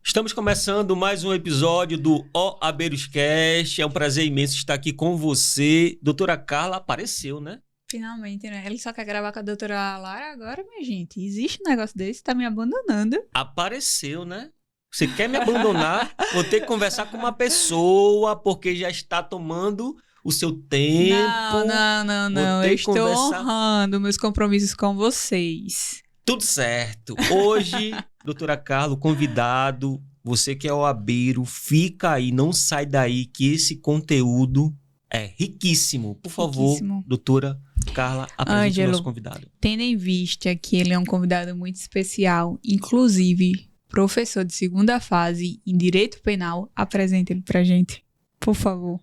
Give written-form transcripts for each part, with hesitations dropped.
Estamos começando mais um episódio do O Abeiroscast. É um prazer imenso estar aqui com você. Doutora Carla apareceu, né? Finalmente, né? Ele só quer gravar com a doutora Lara agora, minha gente. Existe um negócio desse? Tá me abandonando. Apareceu, né? Você quer me abandonar? Vou ter que conversar com uma pessoa, porque já está tomando o seu tempo. Não. Eu estou honrando meus compromissos com vocês. Tudo certo. Hoje, doutora Carla, convidado, você que é oabeiro, fica aí, não sai daí, que esse conteúdo é riquíssimo. Por favor, doutora Carla, apresente o nosso convidado. Tendo em vista que ele é um convidado muito especial, inclusive professor de segunda fase em Direito Penal, apresente ele pra gente, por favor.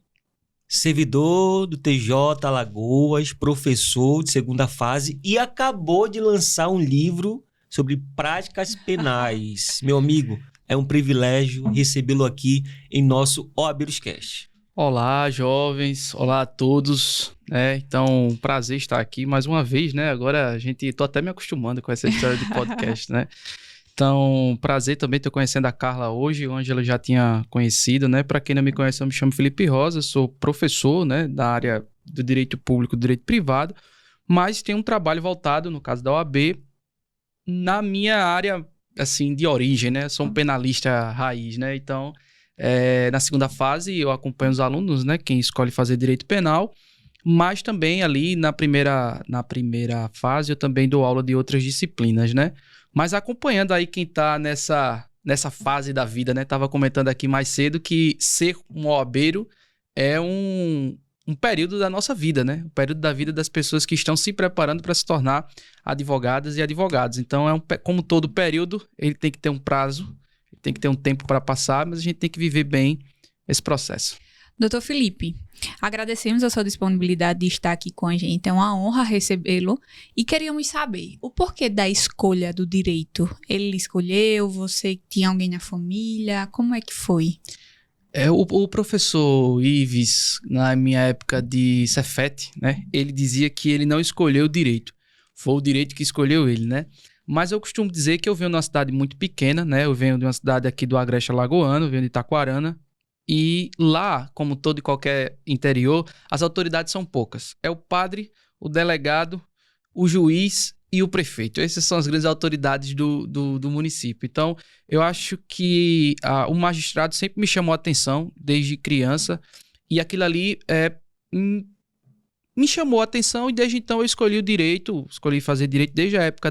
Servidor do TJ Alagoas, professor de segunda fase e acabou de lançar um livro sobre práticas penais. Meu amigo, é um privilégio recebê-lo aqui em nosso O Abeiroscast. Olá, jovens. Olá a todos. Então, prazer estar aqui mais uma vez, né? Agora tô até me acostumando com essa história de podcast, né? Então, prazer também estar conhecendo a Carla hoje. O Ângelo já tinha conhecido, né? Para quem não me conhece, eu me chamo Felipe Rosa, sou professor, né, da área do direito público e do direito privado, mas tenho um trabalho voltado, no caso da OAB, na minha área, assim, de origem, né? Sou um penalista raiz, né? Então, na segunda fase, eu acompanho os alunos, né? Quem escolhe fazer direito penal, mas também ali na primeira fase, eu também dou aula de outras disciplinas, né? Mas acompanhando aí quem tá nessa fase da vida, né? Tava comentando aqui mais cedo que ser um oabeiro é um período da nossa vida, né? Um período da vida das pessoas que estão se preparando para se tornar advogadas e advogados. Então, como todo período, ele tem que ter um prazo, tem que ter um tempo para passar, mas a gente tem que viver bem esse processo. Doutor Felipe, agradecemos a sua disponibilidade de estar aqui com a gente. É uma honra recebê-lo. E queríamos saber o porquê da escolha do direito. Ele escolheu? Você tinha alguém na família? Como é que foi? O professor Ives, na minha época de Cefet, né? Ele dizia que ele não escolheu o direito. Foi o direito que escolheu ele, né? Mas eu costumo dizer que eu venho de uma cidade muito pequena, né? Eu venho de uma cidade aqui do Agreste Alagoano, venho de Itaquarana. E lá, como todo e qualquer interior, as autoridades são poucas. É o padre, o delegado, o juiz e o prefeito. Essas são as grandes autoridades do município. Então, eu acho que o magistrado sempre me chamou a atenção desde criança. E aquilo ali me chamou a atenção e desde então eu escolhi o direito. Escolhi fazer direito desde a época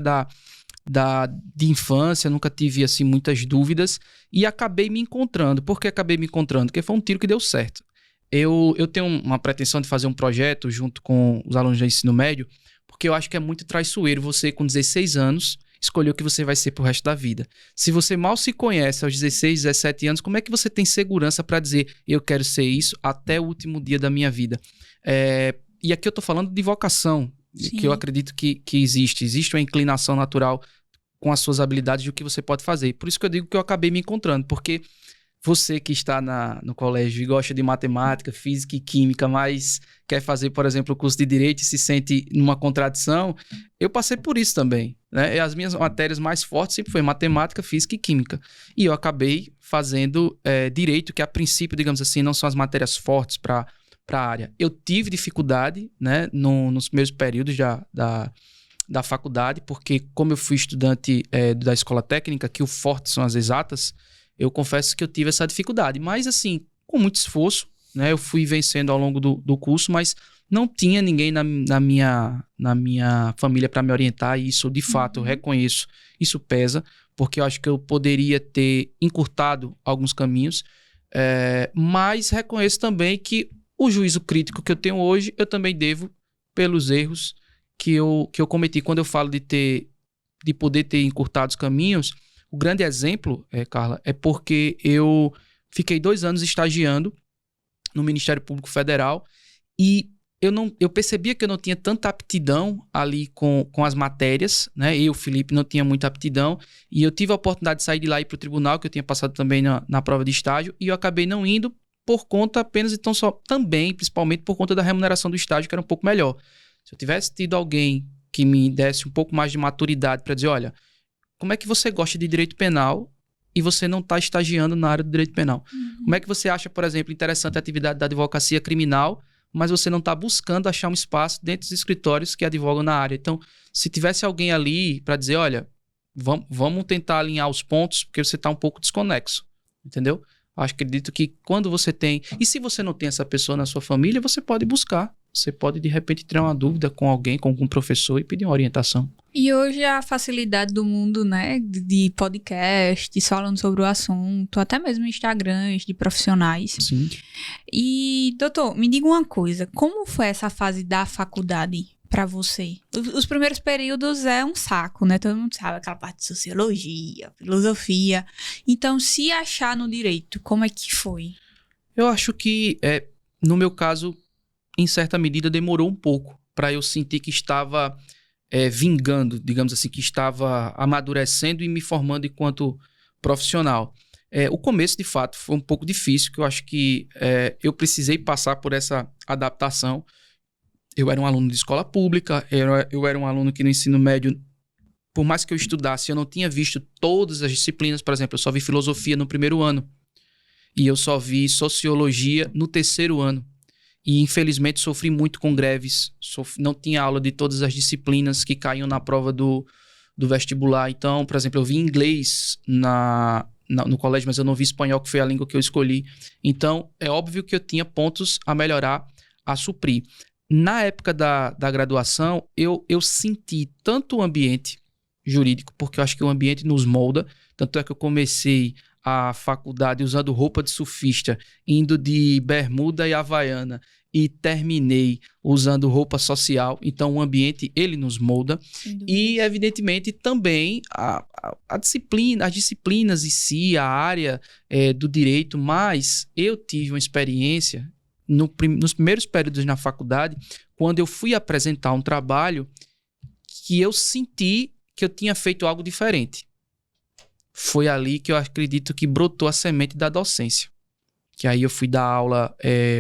de infância, nunca tive assim muitas dúvidas e acabei me encontrando. Por que acabei me encontrando? Porque foi um tiro que deu certo. Eu tenho uma pretensão de fazer um projeto junto com os alunos do ensino médio, porque eu acho que é muito traiçoeiro você com 16 anos escolher o que você vai ser pro resto da vida. Se você mal se conhece aos 16, 17 anos, como é que você tem segurança para dizer eu quero ser isso até o último dia da minha vida? E aqui eu tô falando de vocação, Sim. que eu acredito que existe. Existe uma inclinação natural com as suas habilidades de o que você pode fazer. Por isso que eu digo que eu acabei me encontrando, porque você que está no colégio e gosta de matemática, física e química, mas quer fazer, por exemplo, o curso de Direito e se sente numa contradição, eu passei por isso também, né? E as minhas matérias mais fortes sempre foi matemática, física e química. E eu acabei fazendo Direito, que a princípio, digamos assim, não são as matérias fortes para a área. Eu tive dificuldade, né, nos primeiros períodos da faculdade, porque como eu fui estudante da escola técnica, que o forte são as exatas, eu confesso que eu tive essa dificuldade. Mas, assim, com muito esforço, né, eu fui vencendo ao longo do curso, mas não tinha ninguém na minha família para me orientar, e isso, de fato, eu reconheço. Isso pesa, porque eu acho que eu poderia ter encurtado alguns caminhos, mas reconheço também que o juízo crítico que eu tenho hoje, eu também devo pelos erros que eu cometi. Quando eu falo de poder ter encurtado os caminhos, o grande exemplo, Carla, é porque eu fiquei 2 anos estagiando no Ministério Público Federal e eu percebia que eu não tinha tanta aptidão ali com as matérias, né? Eu, Felipe, não tinha muita aptidão e eu tive a oportunidade de sair de lá e ir para o tribunal, que eu tinha passado também na prova de estágio, e eu acabei não indo por conta apenas, então também, principalmente por conta da remuneração do estágio, que era um pouco melhor. Se eu tivesse tido alguém que me desse um pouco mais de maturidade para dizer, olha, como é que você gosta de direito penal e você não está estagiando na área do direito penal. Como é que você acha, por exemplo, interessante a atividade da advocacia criminal, mas você não está buscando achar um espaço dentro dos escritórios que advogam na área? Então, se tivesse alguém ali para dizer, olha, vamos tentar alinhar os pontos, porque você está um pouco desconexo, entendeu? Acredito que quando você tem... E se você não tem essa pessoa na sua família, você pode buscar. Você pode, de repente, tirar uma dúvida com alguém, com algum professor e pedir uma orientação. E hoje a facilidade do mundo, né, de podcasts, falando sobre o assunto, até mesmo Instagrams de profissionais. Sim. E, doutor, me diga uma coisa, como foi essa fase da faculdade pra você? Os primeiros períodos é um saco, né? Todo mundo sabe aquela parte de sociologia, filosofia. Então, se achar no direito, como é que foi? Eu acho que, no meu caso, em certa medida, demorou um pouco para eu sentir que estava vingando, digamos assim, que estava amadurecendo e me formando enquanto profissional. O começo, de fato, foi um pouco difícil, que eu acho que eu precisei passar por essa adaptação. Eu era um aluno de escola pública, eu era um aluno que no ensino médio, por mais que eu estudasse, eu não tinha visto todas as disciplinas. Por exemplo, eu só vi filosofia no primeiro ano e eu só vi sociologia no terceiro ano. E, infelizmente, sofri muito com greves. Não tinha aula de todas as disciplinas que caíam na prova do vestibular. Então, por exemplo, eu vi inglês no colégio, mas eu não vi espanhol, que foi a língua que eu escolhi. Então, é óbvio que eu tinha pontos a melhorar, a suprir. Na época da graduação, eu senti tanto o ambiente jurídico, porque eu acho que o ambiente nos molda. Tanto é que eu comecei a faculdade usando roupa de surfista, indo de bermuda e havaiana, e terminei usando roupa social. Então, o ambiente, ele nos molda. E, evidentemente, também a disciplina, as disciplinas em si, a área do direito. Mas eu tive uma experiência nos primeiros períodos na faculdade, quando eu fui apresentar um trabalho, que eu senti que eu tinha feito algo diferente. Foi ali que eu acredito que brotou a semente da docência. Que aí eu fui dar aula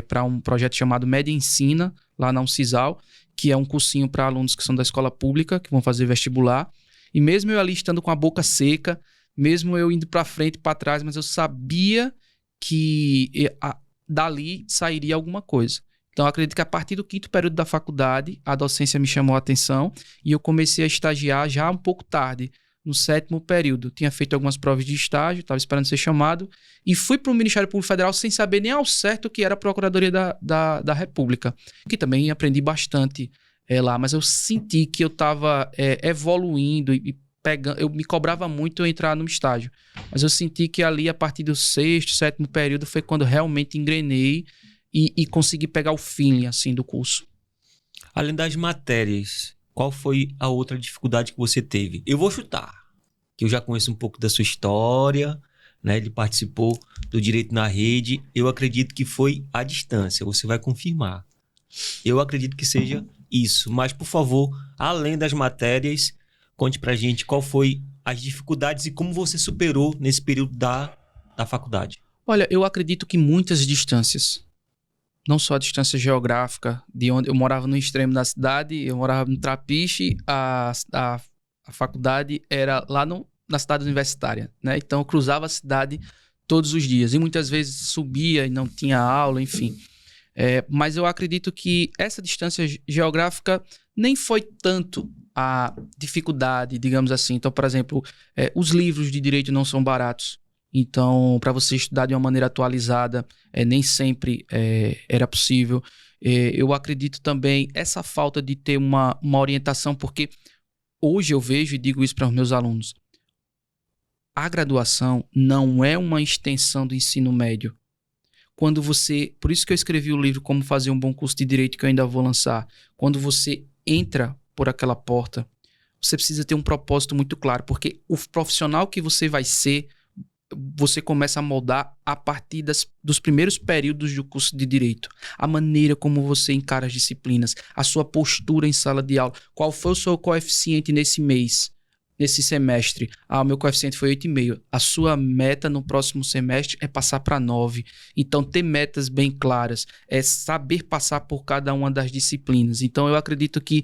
para um projeto chamado Média Ensina, lá na Uncisal, que é um cursinho para alunos que são da escola pública, que vão fazer vestibular. E mesmo eu ali estando com a boca seca, mesmo eu indo para frente e para trás, mas eu sabia que dali sairia alguma coisa. Então, eu acredito que a partir do 5º período da faculdade, a docência me chamou a atenção e eu comecei a estagiar já um pouco tarde, no 7º período. Tinha feito algumas provas de estágio, estava esperando ser chamado, e fui para o Ministério Público Federal sem saber nem ao certo o que era a Procuradoria da República, que também aprendi bastante lá, mas eu senti que eu estava evoluindo e pegando. Eu me cobrava muito eu entrar no estágio, mas eu senti que ali, a partir do 6º, 7º período, foi quando eu realmente engrenei e consegui pegar o feeling assim, do curso. Além das matérias, qual foi a outra dificuldade que você teve? Eu vou chutar, que eu já conheço um pouco da sua história, né? Ele participou do Direito na Rede. Eu acredito que foi a distância. Você vai confirmar. Eu acredito que seja isso. Mas, por favor, além das matérias, conte pra gente qual foi as dificuldades e como você superou nesse período da faculdade. Olha, eu acredito que muitas distâncias. Não só a distância geográfica, de onde eu morava no extremo da cidade, eu morava no Trapiche, a faculdade era lá na cidade universitária, né? Então eu cruzava a cidade todos os dias e muitas vezes subia e não tinha aula, enfim. Mas eu acredito que essa distância geográfica nem foi tanto a dificuldade, digamos assim. Então, por exemplo, os livros de direito não são baratos. Então, para você estudar de uma maneira atualizada, nem sempre era possível. Eu acredito também essa falta de ter uma orientação, porque hoje eu vejo e digo isso para os meus alunos. A graduação não é uma extensão do ensino médio. Por isso que eu escrevi o livro Como Fazer um Bom Curso de Direito, que eu ainda vou lançar. Quando você entra por aquela porta, você precisa ter um propósito muito claro, porque o profissional que você vai ser, você começa a moldar a partir dos primeiros períodos do curso de Direito. A maneira como você encara as disciplinas, a sua postura em sala de aula, qual foi o seu coeficiente nesse mês, nesse semestre. O meu coeficiente foi 8,5. A sua meta no próximo semestre é passar para 9. Então, ter metas bem claras, é saber passar por cada uma das disciplinas. Então, eu acredito que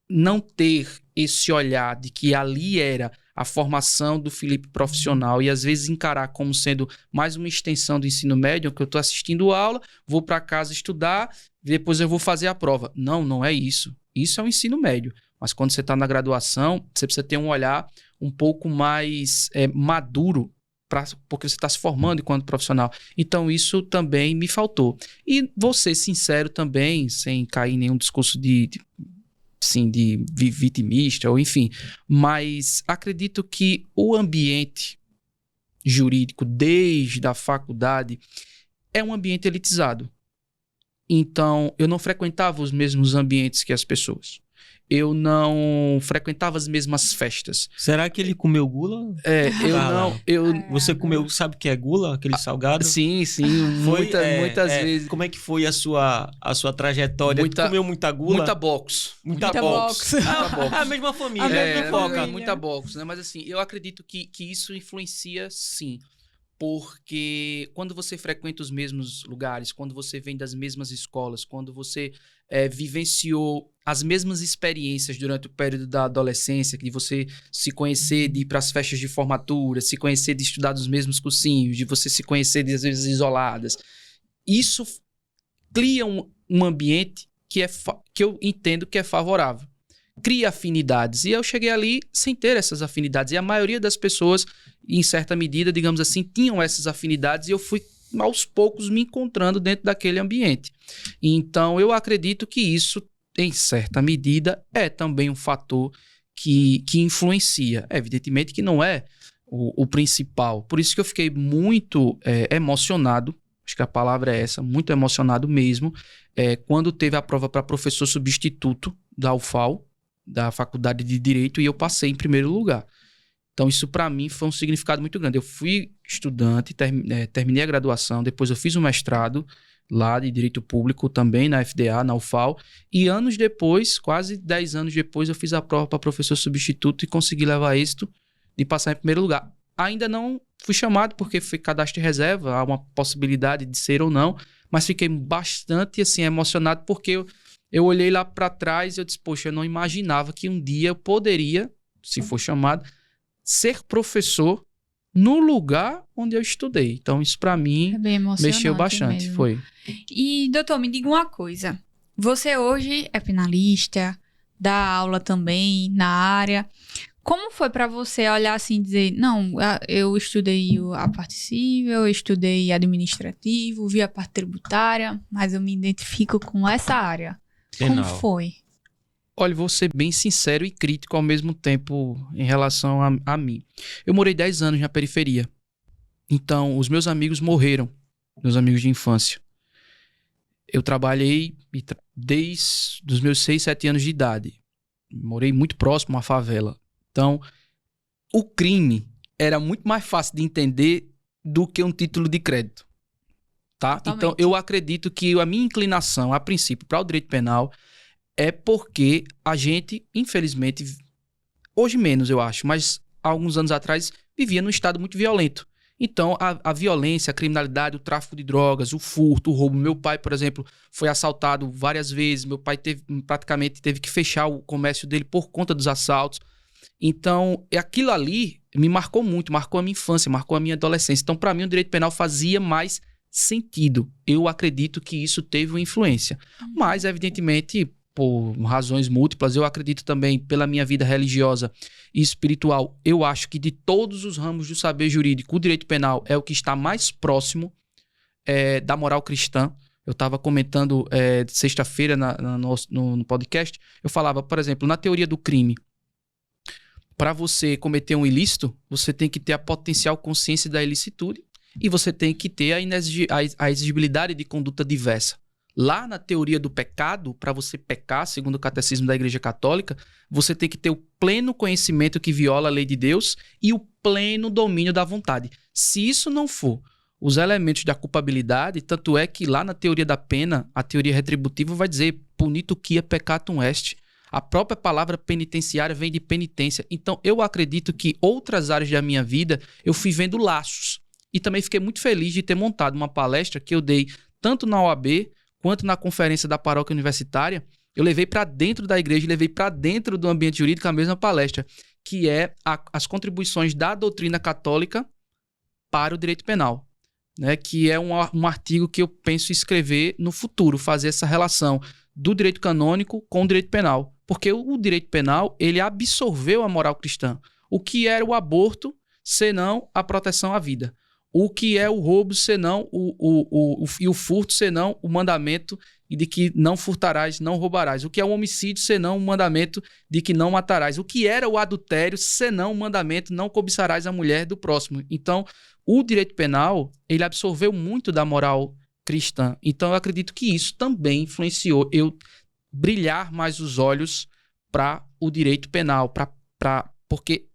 não ter esse olhar de que ali era a formação do Felipe profissional e às vezes encarar como sendo mais uma extensão do ensino médio, que eu estou assistindo aula, vou para casa estudar, depois eu vou fazer a prova. Não, não é isso. Isso é o ensino médio. Mas quando você está na graduação, você precisa ter um olhar um pouco mais maduro, porque você está se formando enquanto profissional. Então, isso também me faltou. E vou ser sincero também, sem cair em nenhum discurso de vitimista, ou enfim, mas acredito que o ambiente jurídico, desde a faculdade, é um ambiente elitizado. Então, eu não frequentava os mesmos ambientes que as pessoas. Eu não frequentava as mesmas festas. Será que ele comeu gula? Você comeu, sabe o que é gula? Aquele salgado? Sim, muitas vezes. Como é que foi a sua trajetória? Tu comeu muita gula? Muita box. Muita box. A mesma família. Muita box, né? Mas assim, eu acredito que isso influencia sim. Porque quando você frequenta os mesmos lugares, quando você vem das mesmas escolas, quando você vivenciou as mesmas experiências durante o período da adolescência, de você se conhecer, de ir para as festas de formatura, se conhecer de estudar dos mesmos cursinhos, de você se conhecer de às vezes isoladas, isso cria um ambiente que eu entendo que é favorável. Cria afinidades. E eu cheguei ali sem ter essas afinidades. E a maioria das pessoas, em certa medida, digamos assim, tinham essas afinidades e eu fui, aos poucos, me encontrando dentro daquele ambiente. Então, eu acredito que isso, em certa medida, é também um fator que influencia. Evidentemente que não é o principal. Por isso que eu fiquei muito emocionado, acho que a palavra é essa, muito emocionado mesmo, quando teve a prova para professor substituto da UFAL, da Faculdade de Direito, e eu passei em primeiro lugar. Então, isso para mim foi um significado muito grande. Eu fui estudante, terminei a graduação, depois eu fiz um mestrado lá de Direito Público, também na FDA, na UFAL, e anos depois, quase 10 anos depois, eu fiz a prova para professor substituto e consegui levar êxito de passar em primeiro lugar. Ainda não fui chamado porque foi cadastro de reserva, há uma possibilidade de ser ou não, mas fiquei bastante assim, emocionado porque eu olhei lá para trás e eu disse, poxa, eu não imaginava que um dia eu poderia, se for chamado, ser professor no lugar onde eu estudei. Então, isso para mim mexeu bastante. Mesmo. Foi. E, doutor, me diga uma coisa. Você hoje é penalista, dá aula também na área. Como foi para você olhar assim e dizer, não, eu estudei a parte civil, eu estudei administrativo, vi a parte tributária, mas eu me identifico com essa área. Penal. Como foi? Olha, vou ser bem sincero e crítico ao mesmo tempo em relação a mim. Eu morei 10 anos na periferia. Então, os meus amigos morreram, meus amigos de infância. Eu trabalhei desde os meus 6, 7 anos de idade. Morei muito próximo à favela. Então, o crime era muito mais fácil de entender do que um título de crédito. Tá? Então, eu acredito que a minha inclinação, a princípio, para o direito penal é porque a gente, infelizmente, hoje menos, eu acho, mas há alguns anos atrás, vivia num estado muito violento. Então, a violência, a criminalidade, o tráfico de drogas, o furto, o roubo. Meu pai, por exemplo, foi assaltado várias vezes. Meu pai praticamente teve que fechar o comércio dele por conta dos assaltos. Então, aquilo ali me marcou muito, marcou a minha infância, marcou a minha adolescência. Então, para mim, o direito penal fazia mais sentido. Eu acredito que isso teve uma influência. Mas, evidentemente, por razões múltiplas, eu acredito também pela minha vida religiosa e espiritual, eu acho que de todos os ramos do saber jurídico, o direito penal é o que está mais próximo da moral cristã. Eu estava comentando sexta-feira no podcast, eu falava, por exemplo, na teoria do crime, para você cometer um ilícito, você tem que ter a potencial consciência da ilicitude e você tem que ter a exigibilidade de conduta diversa. Lá na teoria do pecado, para você pecar, segundo o catecismo da Igreja Católica, você tem que ter o pleno conhecimento que viola a lei de Deus e o pleno domínio da vontade. Se isso não for os elementos da culpabilidade, tanto é que lá na teoria da pena, a teoria retributiva vai dizer punito quia peccatum est. A própria palavra penitenciária vem de penitência. Então, eu acredito que outras áreas da minha vida eu fui vendo laços. E também fiquei muito feliz de ter montado uma palestra que eu dei tanto na OAB quanto na conferência da paróquia universitária. Eu levei para dentro da igreja, levei para dentro do ambiente jurídico a mesma palestra, que é as contribuições da doutrina católica para o direito penal, né? Que é um artigo que eu penso escrever no futuro, fazer essa relação do direito canônico com o direito penal. Porque o direito penal, ele absorveu a moral cristã. O que era o aborto, senão a proteção à vida? O que é o roubo, senão e o furto, senão o mandamento de que não furtarás, não roubarás? O que é o homicídio, senão o mandamento de que não matarás? O que era o adultério, senão o mandamento não cobiçarás a mulher do próximo? Então, o direito penal, ele absorveu muito da moral cristã. Então, eu acredito que isso também influenciou eu brilhar mais os olhos para o direito penal, porque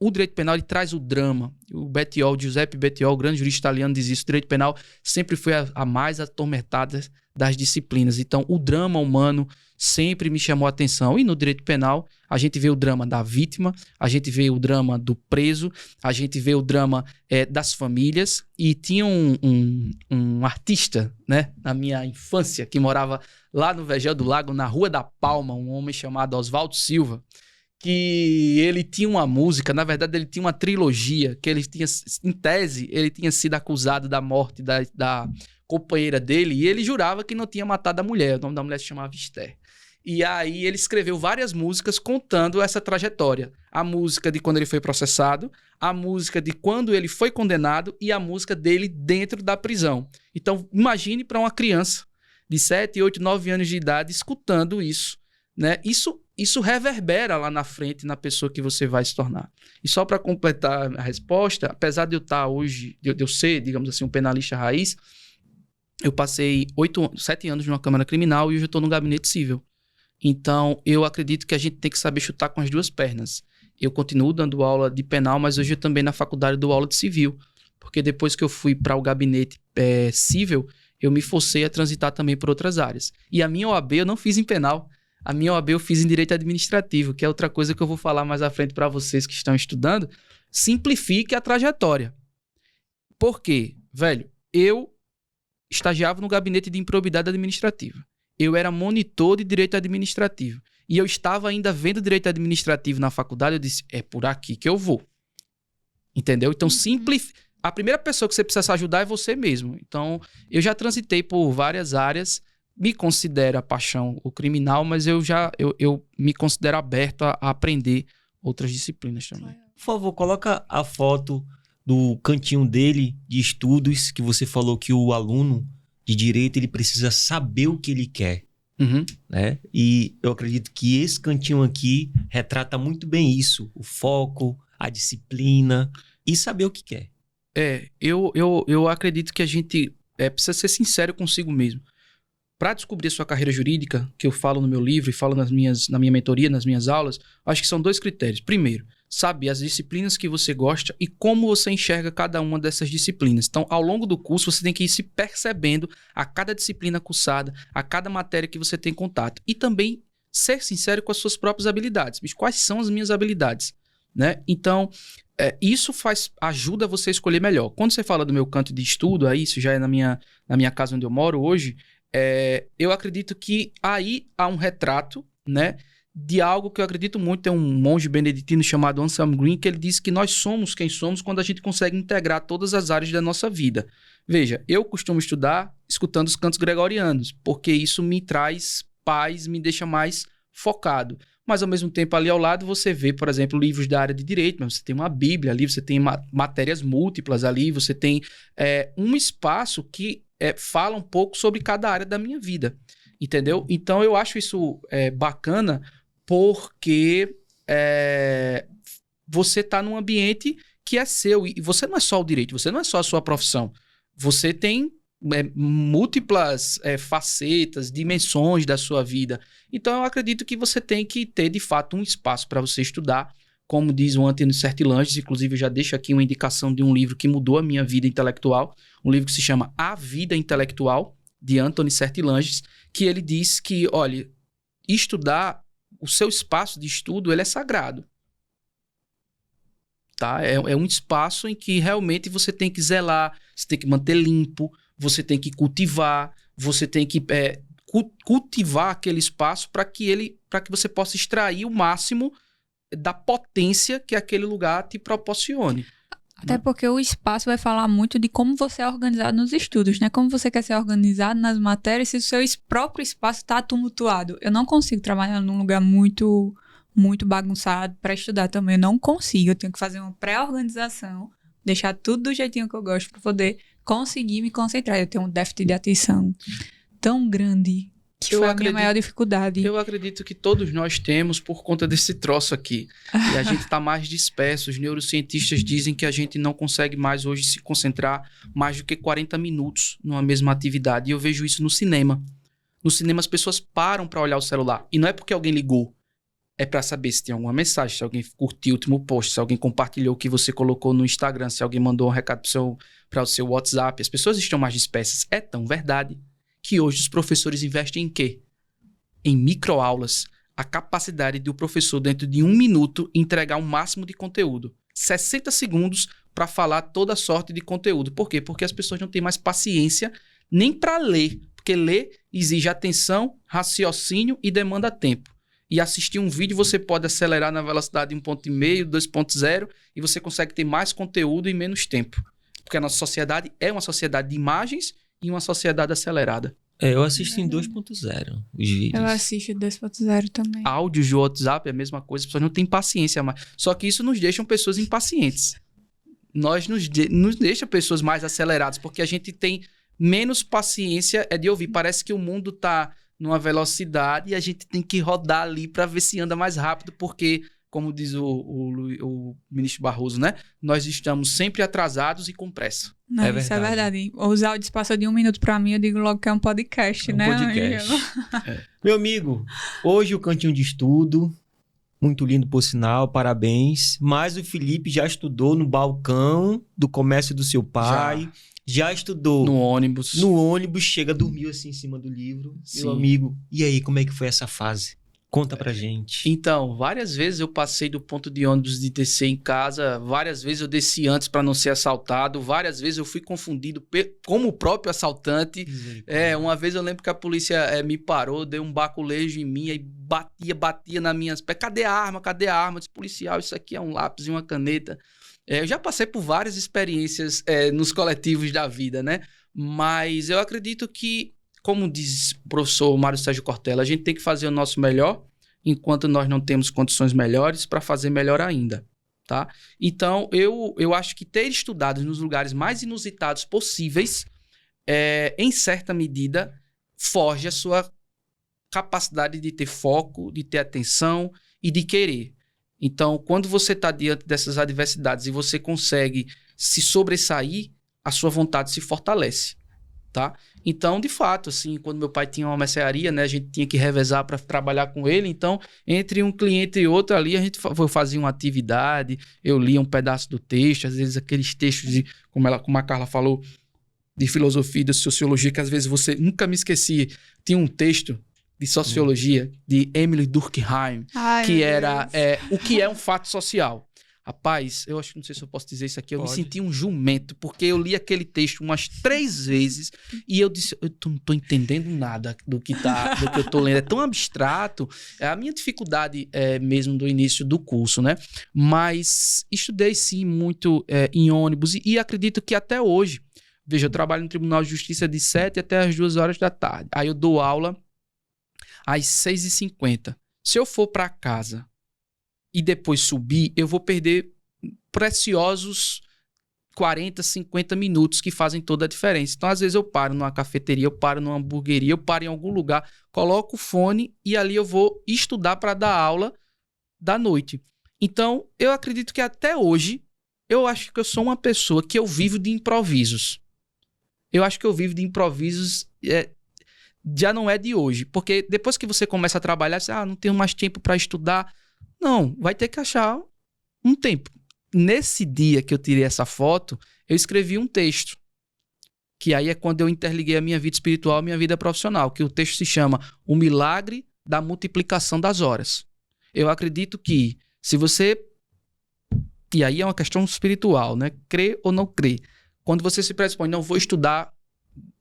o direito penal ele traz o drama. O Bettiol, Giuseppe Bettiol, o grande jurista italiano, diz isso. O direito penal sempre foi a mais atormentada das disciplinas. Então, o drama humano sempre me chamou a atenção. E no direito penal, a gente vê o drama da vítima, a gente vê o drama do preso, a gente vê o drama das famílias. E tinha um artista, né, na minha infância, que morava lá no Vegel do Lago, na Rua da Palma, um homem chamado Oswaldo Silva, que ele tinha uma música, na verdade ele tinha uma trilogia, que ele tinha, em tese, ele tinha sido acusado da morte da companheira dele, e ele jurava que não tinha matado a mulher. O nome da mulher se chamava Esther. E aí ele escreveu várias músicas contando essa trajetória. A música de quando ele foi processado, a música de quando ele foi condenado e a música dele dentro da prisão. Então, imagine para uma criança de 7, 8, 9 anos de idade escutando isso, né? Isso reverbera lá na frente na pessoa que você vai se tornar. E só para completar a resposta, apesar de eu estar hoje, de eu ser, digamos assim, um penalista raiz, eu passei 7 anos numa Câmara Criminal e hoje eu estou no Gabinete Civil. Então, eu acredito que a gente tem que saber chutar com as duas pernas. Eu continuo dando aula de penal, mas hoje eu também na faculdade dou aula de civil. Porque depois que eu fui para o Gabinete Civil, eu me forcei a transitar também por outras áreas. E a minha OAB eu não fiz em penal. A minha OAB eu fiz em Direito Administrativo, que é outra coisa que eu vou falar mais à frente para vocês que estão estudando. Simplifique a trajetória. Por quê? Velho, eu estagiava no Gabinete de Improbidade Administrativa. Eu era monitor de Direito Administrativo. E eu estava ainda vendo Direito Administrativo na faculdade, eu disse, é por aqui que eu vou. Entendeu? Então, a primeira pessoa que você precisa se ajudar é você mesmo. Então, eu já transitei por várias áreas, me considero a paixão o criminal, mas eu me considero aberto a aprender outras disciplinas também. Por favor, coloca a foto do cantinho dele de estudos, que você falou que o aluno de direito ele precisa saber o que ele quer. Uhum. Né? E eu acredito que esse cantinho aqui retrata muito bem isso. O foco, a disciplina e saber o que quer. Eu acredito que a gente precisa ser sincero consigo mesmo. Para descobrir a sua carreira jurídica, que eu falo no meu livro e falo na minha mentoria, nas minhas aulas, acho que são 2 critérios. Primeiro, saber as disciplinas que você gosta e como você enxerga cada uma dessas disciplinas. Então, ao longo do curso, você tem que ir se percebendo a cada disciplina cursada, a cada matéria que você tem contato. E também ser sincero com as suas próprias habilidades. Quais são as minhas habilidades? Né? Então, isso ajuda você a escolher melhor. Quando você fala do meu canto de estudo, aí isso já é na minha casa onde eu moro hoje, eu acredito que aí há um retrato, né, de algo que eu acredito muito. Tem um monge beneditino chamado Anselm Green, que ele diz que nós somos quem somos quando a gente consegue integrar todas as áreas da nossa vida. Veja, eu costumo estudar escutando os cantos gregorianos, porque isso me traz paz, me deixa mais focado. Mas, ao mesmo tempo, ali ao lado, você vê, por exemplo, livros da área de direito, mas você tem uma bíblia ali, você tem matérias múltiplas ali, você tem um espaço que fala um pouco sobre cada área da minha vida, entendeu? Então, eu acho isso bacana, porque você está num ambiente que é seu. E você não é só o direito, você não é só a sua profissão. Você tem múltiplas facetas, dimensões da sua vida. Então, eu acredito que você tem que ter, de fato, um espaço para você estudar. Como diz o Antônio Sertilanges, inclusive eu já deixo aqui uma indicação de um livro que mudou a minha vida intelectual, um livro que se chama A Vida Intelectual, de Antônio Sertilanges, que ele diz que, olha, estudar, o seu espaço de estudo, ele é sagrado. Tá? É um espaço em que realmente você tem que zelar, você tem que manter limpo, você tem que cultivar, você tem que cultivar aquele espaço para que você possa extrair o máximo da potência que aquele lugar te proporcione. Até porque o espaço vai falar muito de como você é organizado nos estudos, né? Como você quer ser organizado nas matérias se o seu próprio espaço está tumultuado. Eu não consigo trabalhar num lugar muito bagunçado para estudar também. Eu não consigo. Eu tenho que fazer uma pré-organização, deixar tudo do jeitinho que eu gosto para poder conseguir me concentrar. Eu tenho um déficit de atenção tão grande que foi a minha maior dificuldade. Eu acredito que todos nós temos por conta desse troço aqui. E a gente está mais disperso. Os neurocientistas dizem que a gente não consegue mais hoje se concentrar mais do que 40 minutos numa mesma atividade. E eu vejo isso no cinema. No cinema as pessoas param para olhar o celular. E não é porque alguém ligou. É para saber se tem alguma mensagem, se alguém curtiu o último post, se alguém compartilhou o que você colocou no Instagram, se alguém mandou um recado para o seu WhatsApp. As pessoas estão mais dispersas. É tão verdade que hoje os professores investem em quê? Em microaulas. A capacidade do professor, dentro de 1 minuto, entregar o máximo de conteúdo. 60 segundos para falar toda sorte de conteúdo. Por quê? Porque as pessoas não têm mais paciência nem para ler. Porque ler exige atenção, raciocínio e demanda tempo. E assistir um vídeo você pode acelerar na velocidade de 1.5, 2.0 e você consegue ter mais conteúdo em menos tempo. Porque a nossa sociedade é uma sociedade de imagens e uma sociedade acelerada. Eu assisto em 2.0 os vídeos. Eu assisto 2.0 também. Áudios de WhatsApp é a mesma coisa, as pessoas não têm paciência mais. Só que isso nos deixa pessoas impacientes. Nos deixa pessoas mais aceleradas, porque a gente tem menos paciência de ouvir. Parece que o mundo está numa velocidade e a gente tem que rodar ali para ver se anda mais rápido, porque, como diz o ministro Barroso, né? Nós estamos sempre atrasados e com pressa. Não, É isso é verdade. verdade. Os áudios passam de 1 minuto pra mim, eu digo logo que é um podcast, né? Podcast. Ângelo? Meu amigo, hoje o Cantinho de Estudo, muito lindo por sinal, parabéns. Mas o Felipe já estudou no balcão do comércio do seu pai. Já estudou No ônibus. no ônibus, chega, dormiu assim em cima do livro. Sim. Meu amigo, e aí, como é que foi essa fase? Conta pra gente. Então, várias vezes eu passei do ponto de ônibus de descer em casa, várias vezes eu desci antes para não ser assaltado, várias vezes eu fui confundido como o próprio assaltante. Uma vez eu lembro que a polícia me parou, deu um baculejo em mim, aí batia nas minhas pés. Cadê a arma? Cadê a arma? Eu disse, policial, isso aqui é um lápis e uma caneta. Eu já passei por várias experiências nos coletivos da vida, né? Mas eu acredito que, como diz o professor Mário Sérgio Cortella, a gente tem que fazer o nosso melhor enquanto nós não temos condições melhores para fazer melhor ainda, tá? Então, eu acho que ter estudado nos lugares mais inusitados possíveis, em certa medida, forja a sua capacidade de ter foco, de ter atenção e de querer. Então, quando você está diante dessas adversidades e você consegue se sobressair, a sua vontade se fortalece, tá? Então, de fato, assim, quando meu pai tinha uma mercearia, né, a gente tinha que revezar para trabalhar com ele. Então, entre um cliente e outro ali, a gente fazia uma atividade, eu lia um pedaço do texto, às vezes aqueles textos de, como a Carla falou, de filosofia, de sociologia, que às vezes você nunca me esquecia. Tinha um texto de sociologia de Emily Durkheim, que era o que é um fato social. Rapaz, eu acho que não sei se eu posso dizer isso aqui, eu me senti um jumento, porque eu li aquele texto umas 3 vezes e eu disse, eu não tô entendendo nada do que eu tô lendo, é tão abstrato. É a minha dificuldade mesmo do início do curso, né? Mas estudei sim muito em ônibus e acredito que até hoje, veja, eu trabalho no Tribunal de Justiça de 7 até as 2 horas da tarde, aí eu dou aula às 6h50. Se eu for para casa e depois subir, eu vou perder preciosos 40, 50 minutos que fazem toda a diferença. Então, às vezes eu paro numa cafeteria, eu paro numa hamburgueria, eu paro em algum lugar, coloco o fone e ali eu vou estudar para dar aula da noite. Então, eu acredito que até hoje, eu acho que eu sou uma pessoa que eu vivo de improvisos. Eu acho que eu vivo de improvisos... já não é de hoje, porque depois que você começa a trabalhar, você, não tenho mais tempo para estudar. Não, vai ter que achar um tempo. Nesse dia que eu tirei essa foto, eu escrevi um texto, que aí é quando eu interliguei a minha vida espiritual e a minha vida profissional, que o texto se chama O Milagre da Multiplicação das Horas. Eu acredito que se você... E aí é uma questão espiritual, né? Crer ou não crer. Quando você se predispõe, não vou estudar,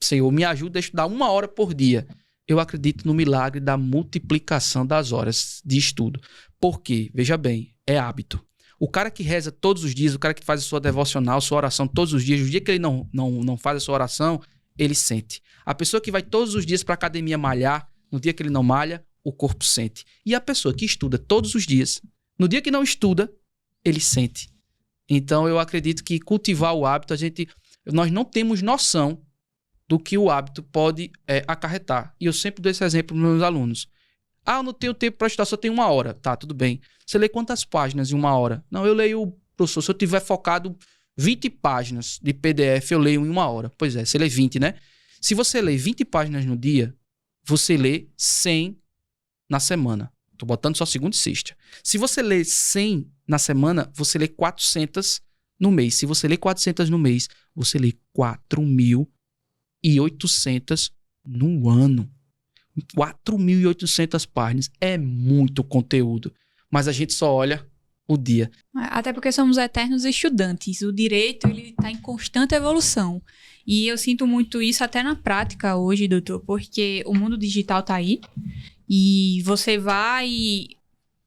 Senhor, me ajuda a estudar 1 hora por dia. Eu acredito no milagre da multiplicação das horas de estudo. Por quê? Veja bem, é hábito. O cara que reza todos os dias, o cara que faz a sua devocional, sua oração todos os dias, o dia que ele não faz a sua oração, ele sente. A pessoa que vai todos os dias para academia malhar, no dia que ele não malha, o corpo sente. E a pessoa que estuda todos os dias, no dia que não estuda, ele sente. Então eu acredito que cultivar o hábito, nós não temos noção do que o hábito pode acarretar. E eu sempre dou esse exemplo para os meus alunos. Eu não tenho tempo para estudar, só tenho 1 hora. Tá, tudo bem. Você lê quantas páginas em 1 hora? Não, eu leio, professor, se eu tiver focado 20 páginas de PDF, eu leio em 1 hora. Pois é, você lê 20, né? Se você lê 20 páginas no dia, você lê 100 na semana. Tô botando só segunda e sexta. Se você lê 100 na semana, você lê 400 no mês. Se você lê 400 no mês, você lê 4.800 no ano. 4.800 páginas. É muito conteúdo. Mas a gente só olha o dia. Até porque somos eternos estudantes. O direito, ele está em constante evolução. E eu sinto muito isso até na prática hoje, doutor, porque o mundo digital tá aí e você vai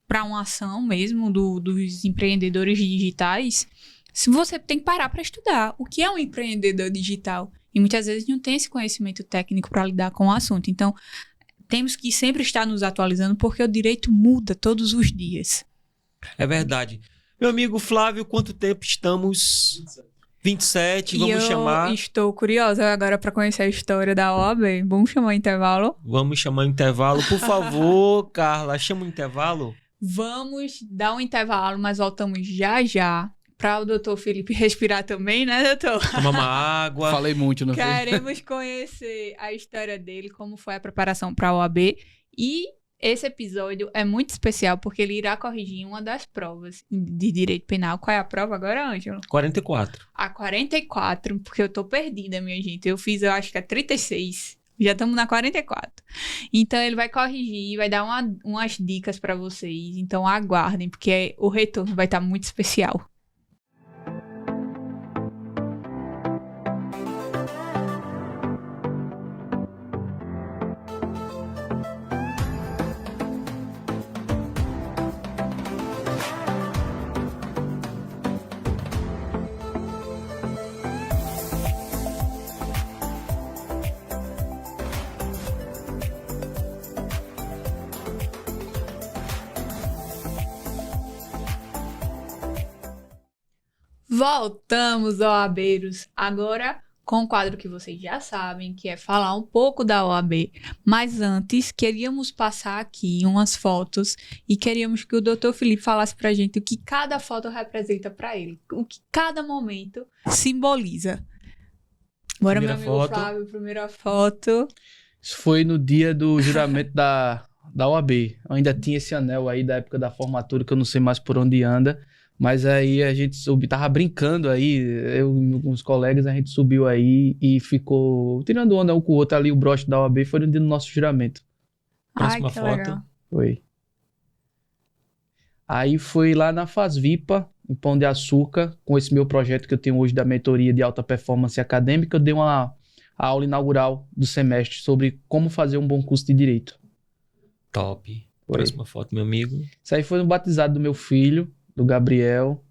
para uma ação mesmo dos empreendedores digitais, se você tem que parar para estudar o que é um empreendedor digital. E muitas vezes não tem esse conhecimento técnico para lidar com o assunto. Então, temos que sempre estar nos atualizando porque o direito muda todos os dias. É verdade. Meu amigo Flávio, quanto tempo estamos? 27, vamos chamar. Estou curiosa agora para conhecer a história da OAB. Vamos chamar o intervalo? Vamos chamar o intervalo. Por favor, Carla, chama o intervalo. Vamos dar um intervalo, mas voltamos já já. Para o doutor Felipe respirar também, né, doutor? Tomar uma água. Falei muito, não foi? Queremos conhecer a história dele, como foi a preparação para a OAB. E esse episódio é muito especial porque ele irá corrigir uma das provas de direito penal. Qual é a prova agora, Ângelo? 44. A 44, porque eu tô perdida, minha gente. Eu fiz, eu acho que é 36. Já estamos na 44. Então, ele vai corrigir, vai dar umas dicas para vocês. Então, aguardem, porque o retorno vai estar muito especial. Voltamos, OABeiros, agora com o quadro que vocês já sabem, que é falar um pouco da OAB. Mas antes, queríamos passar aqui umas fotos e queríamos que o Dr. Felipe falasse pra gente o que cada foto representa pra ele, o que cada momento simboliza. Bora, Primeira meu amigo foto. Flávio, primeira foto. Isso foi no dia do juramento da OAB. Eu ainda tinha esse anel aí da época da formatura, que eu não sei mais por onde anda. Mas aí a gente tava brincando aí, eu e com os colegas, a gente subiu aí e ficou tirando onda um com o outro ali, o broche da OAB, foi no dia do nosso juramento. Próxima Ai, que foto. legal. Foi. Aí foi lá na FASVIPA, em Pão de Açúcar, com esse meu projeto que eu tenho hoje da mentoria de alta performance acadêmica, eu dei a aula inaugural do semestre sobre como fazer um bom curso de Direito. Top. Foi. Próxima foto, meu amigo. Isso aí foi no batizado do meu filho, do Gabriel.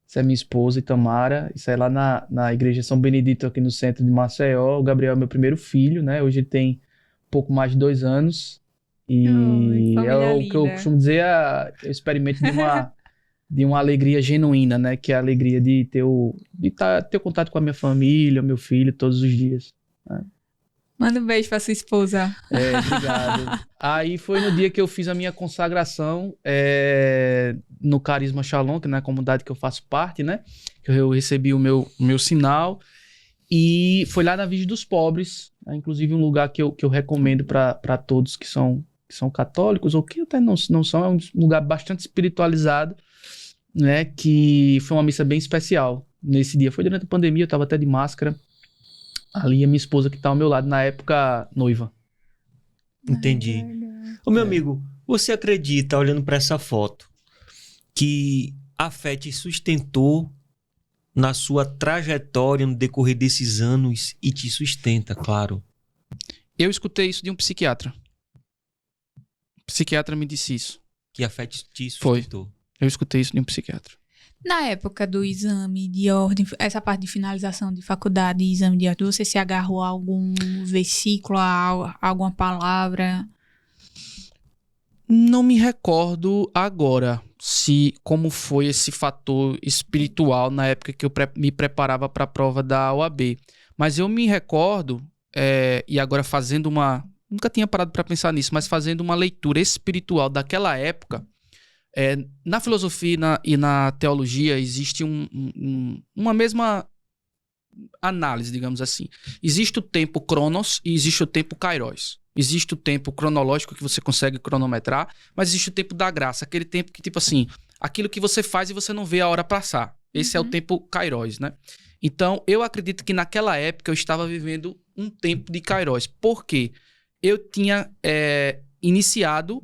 Isso é minha esposa, Itamara. Isso é lá na Igreja São Benedito, aqui no centro de Maceió. O Gabriel é meu primeiro filho, né? Hoje ele tem um pouco mais de 2 anos. E família é o que eu linda. costumo dizer, é o experimento de uma alegria genuína, né? Que é a alegria de ter contato com a minha família, meu filho, todos os dias. Né? Manda um beijo pra sua esposa. Obrigado. Aí foi no dia que eu fiz a minha consagração no Carisma Shalom, que é na comunidade que eu faço parte, né? Que eu recebi o meu sinal. E foi lá na Virgem dos Pobres, né? Inclusive um lugar que eu recomendo para todos que são católicos, ou que até não são, é um lugar bastante espiritualizado, né? Que foi uma missa bem especial nesse dia. Foi durante a pandemia, eu estava até de máscara. Ali a minha esposa que tá ao meu lado, na época, noiva. Entendi. Ô, meu amigo, você acredita, olhando para essa foto, que a fé te sustentou na sua trajetória no decorrer desses anos e te sustenta, claro? Eu escutei isso de um psiquiatra. O psiquiatra me disse isso. Que a fé te Foi. sustentou. Eu escutei isso de um psiquiatra. Na época do exame de ordem, essa parte de finalização de faculdade e exame de ordem, você se agarrou a algum versículo, a alguma palavra? Não me recordo agora como foi esse fator espiritual na época que eu me preparava para a prova da OAB. Mas eu me recordo, e agora fazendo uma... Nunca tinha parado para pensar nisso, mas fazendo uma leitura espiritual daquela época, na filosofia e na teologia existe uma mesma análise, digamos assim. Existe o tempo Cronos e existe o tempo Kairos. Existe o tempo cronológico que você consegue cronometrar, mas existe o tempo da graça, aquele tempo que, tipo assim, aquilo que você faz e você não vê a hora passar. Esse é o tempo Kairos, né? Então, eu acredito que naquela época eu estava vivendo um tempo de Kairos. Por quê? Eu tinha iniciado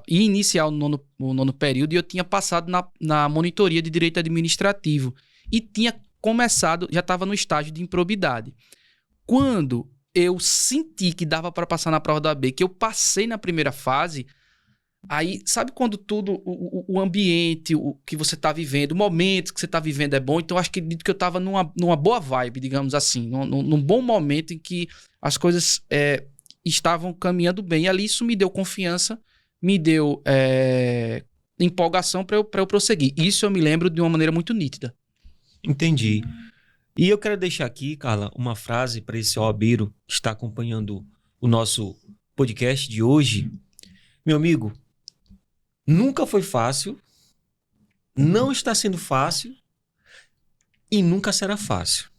iniciar o nono período e eu tinha passado na monitoria de direito administrativo e tinha começado, já estava no estágio de improbidade. Quando eu senti que dava para passar na prova da OAB, que eu passei na primeira fase, aí sabe quando tudo, o ambiente, o que você está vivendo, o momento que você está vivendo é bom, então eu acho que eu estava numa boa vibe, digamos assim, num bom momento em que as coisas estavam caminhando bem. E ali isso me deu confiança, me deu empolgação para eu prosseguir. Isso eu me lembro de uma maneira muito nítida. Entendi. E eu quero deixar aqui, Carla, uma frase para esse OABeiro que está acompanhando o nosso podcast de hoje. Meu amigo, nunca foi fácil, não está sendo fácil e nunca será fácil.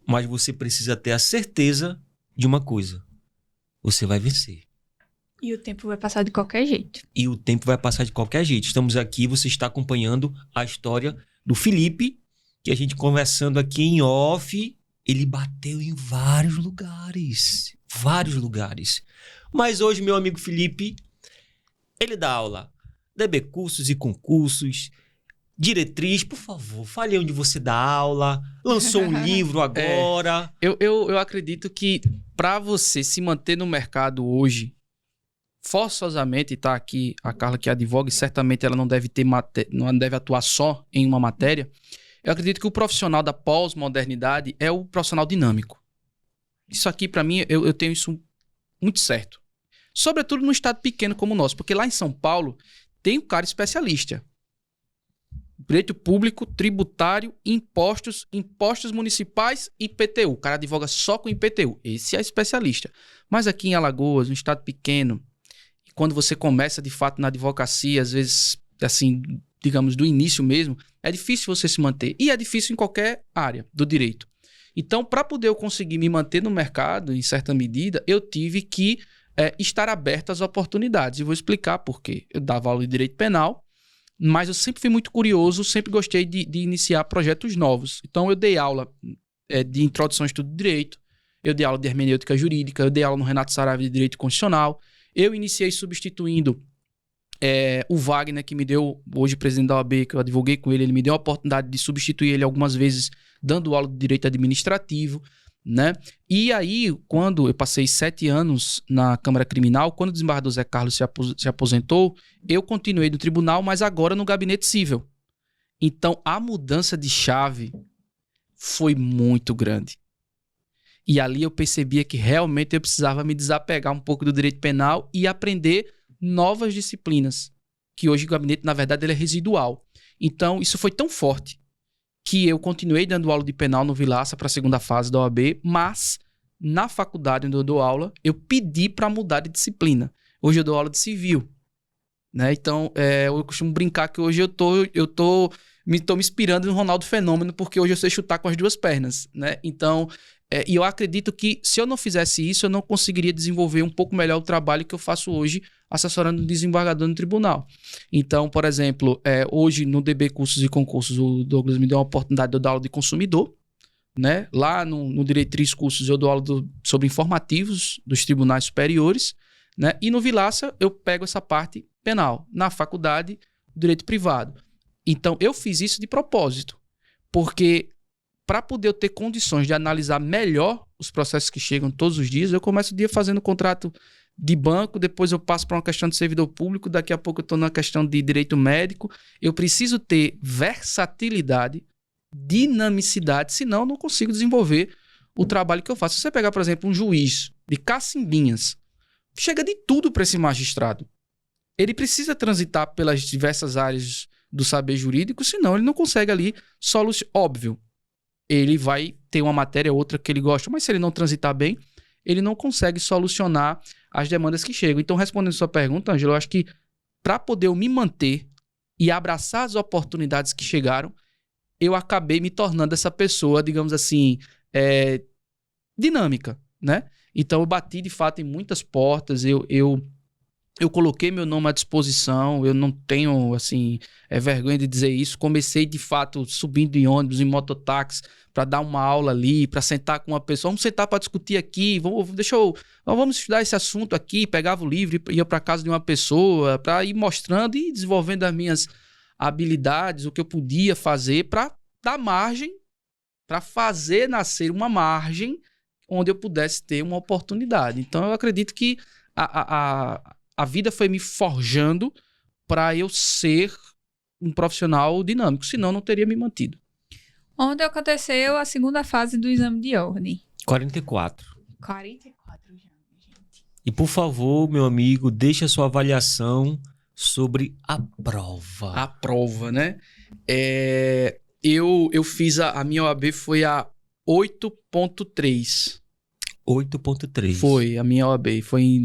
Mas você precisa ter a certeza de uma coisa. Você vai vencer. E o tempo vai passar de qualquer jeito. E o tempo vai passar de qualquer jeito. Estamos aqui, você está acompanhando a história do Felipe, que a gente conversando aqui em off, ele bateu em vários lugares. Vários lugares. Mas hoje, meu amigo Felipe, ele dá aula. DB Cursos e Concursos. Diretriz, por favor, fale onde você dá aula. Lançou um livro agora. Eu acredito que para você se manter no mercado hoje, forçosamente, tá aqui a Carla que advoga, e certamente ela não deve atuar só em uma matéria. Eu acredito que o profissional da pós-modernidade é o profissional dinâmico. Isso aqui, para mim, eu tenho isso muito certo. Sobretudo no estado pequeno como o nosso, porque lá em São Paulo tem um cara especialista. Direito público, tributário, impostos municipais e IPTU. O cara advoga só com IPTU. Esse é especialista. Mas aqui em Alagoas, um estado pequeno, quando você começa de fato na advocacia, às vezes, assim, digamos, do início mesmo, é difícil você se manter. E é difícil em qualquer área do direito. Então, para poder eu conseguir me manter no mercado, em certa medida, eu tive que estar aberto às oportunidades. E vou explicar por quê. Eu dava aula de direito penal, mas eu sempre fui muito curioso, sempre gostei de iniciar projetos novos. Então, eu dei aula de introdução ao estudo de direito, eu dei aula de hermenêutica jurídica, eu dei aula no Renato Saraiva de direito constitucional. Eu iniciei substituindo o Wagner, que me deu, hoje presidente da OAB, que eu advoguei com ele, ele me deu a oportunidade de substituir ele algumas vezes, dando aula de direito administrativo, né? E aí, quando eu passei 7 anos na Câmara Criminal, quando o desembargador Zé Carlos se aposentou, eu continuei no tribunal, mas agora no gabinete civil. Então, a mudança de chave foi muito grande. E ali eu percebia que realmente eu precisava me desapegar um pouco do direito penal e aprender novas disciplinas, que hoje o gabinete, na verdade, ele é residual. Então, isso foi tão forte que eu continuei dando aula de penal no Vilaça para a segunda fase da OAB, mas na faculdade onde eu dou aula, eu pedi para mudar de disciplina. Hoje eu dou aula de civil, né? Então, eu costumo brincar que hoje eu tô me inspirando no Ronaldo Fenômeno, porque hoje eu sei chutar com as 2 pernas, né? Então, e eu acredito que se eu não fizesse isso, eu não conseguiria desenvolver um pouco melhor o trabalho que eu faço hoje assessorando o desembargador no tribunal. Então, por exemplo, hoje no DB Cursos e Concursos, o Douglas me deu a oportunidade de eu dar aula de consumidor, né? Lá no Diretriz Cursos eu dou aula sobre informativos dos tribunais superiores, né? E no Vilaça eu pego essa parte penal. Na faculdade, direito privado. Então, eu fiz isso de propósito, porque para poder eu ter condições de analisar melhor os processos que chegam todos os dias, eu começo o dia fazendo contrato de banco, depois eu passo para uma questão de servidor público, daqui a pouco eu estou na questão de direito médico. Eu preciso ter versatilidade, dinamicidade, senão eu não consigo desenvolver o trabalho que eu faço. Se você pegar, por exemplo, um juiz de cacimbinhas, chega de tudo para esse magistrado. Ele precisa transitar pelas diversas áreas do saber jurídico, senão ele não consegue ali solucionar. Óbvio, ele vai ter uma matéria ou outra que ele gosta, mas se ele não transitar bem, ele não consegue solucionar as demandas que chegam. Então, respondendo a sua pergunta, Ângelo, eu acho que para poder eu me manter e abraçar as oportunidades que chegaram, eu acabei me tornando essa pessoa, digamos assim, dinâmica, né? Então, eu bati, de fato, em muitas portas, eu coloquei meu nome à disposição, eu não tenho, assim, vergonha de dizer isso. Comecei, de fato, subindo em ônibus, em mototáxi, para dar uma aula ali, para sentar com uma pessoa. Vamos sentar para discutir aqui, vamos estudar esse assunto aqui. Pegava o livro e ia para casa de uma pessoa, para ir mostrando e desenvolvendo as minhas habilidades, o que eu podia fazer para dar margem, para fazer nascer uma margem onde eu pudesse ter uma oportunidade. Então, eu acredito que a vida foi me forjando para eu ser um profissional dinâmico, senão eu não teria me mantido. Onde aconteceu a segunda fase do exame de ordem? 44. 44 já, gente. E, por favor, meu amigo, deixe a sua avaliação sobre a prova. A prova, né? Eu fiz a minha OAB foi a 8.3. 8.3. Foi a minha OAB.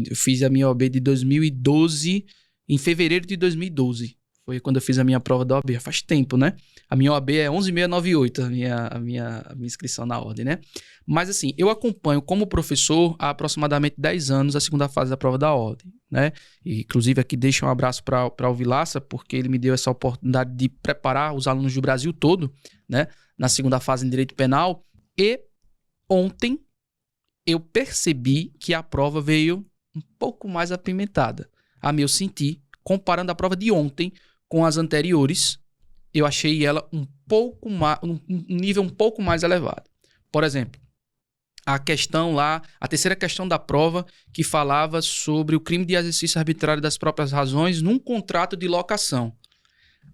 Eu fiz a minha OAB de 2012, em fevereiro de 2012. Foi quando eu fiz a minha prova da OAB. Faz tempo, né? A minha OAB é 11.698, a minha inscrição na ordem, né? Mas assim, eu acompanho como professor há aproximadamente 10 anos a segunda fase da prova da ordem, né? E, inclusive, aqui deixo um abraço para o Vilaça, porque ele me deu essa oportunidade de preparar os alunos do Brasil todo, né? Na segunda fase em Direito Penal. E ontem eu percebi que a prova veio um pouco mais apimentada. A meu sentir, comparando a prova de ontem com as anteriores, eu achei ela um nível um pouco mais elevado. Por exemplo, a questão lá, a terceira questão da prova, que falava sobre o crime de exercício arbitrário das próprias razões num contrato de locação.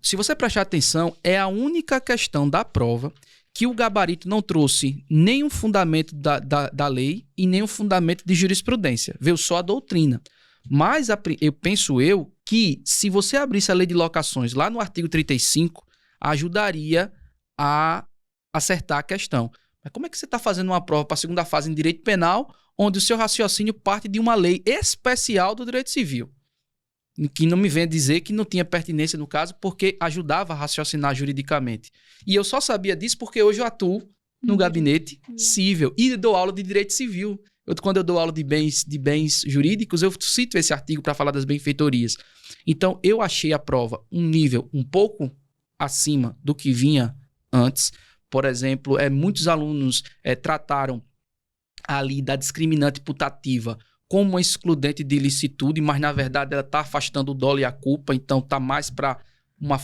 Se você prestar atenção, é a única questão da prova que o gabarito não trouxe nenhum fundamento da lei e nenhum fundamento de jurisprudência. Veio só a doutrina. Mas eu penso que se você abrisse a lei de locações lá no artigo 35, ajudaria a acertar a questão. Mas como é que você está fazendo uma prova para a segunda fase em direito penal, onde o seu raciocínio parte de uma lei especial do direito civil? Que não me venha dizer que não tinha pertinência no caso, porque ajudava a raciocinar juridicamente. E eu só sabia disso porque hoje eu atuo no gabinete civil e dou aula de direito civil. Quando eu dou aula de bens jurídicos, eu cito esse artigo para falar das benfeitorias. Então, eu achei a prova um nível um pouco acima do que vinha antes. Por exemplo, muitos alunos trataram ali da discriminante putativa como uma excludente de ilicitude, mas na verdade ela está afastando o dolo e a culpa, então está mais para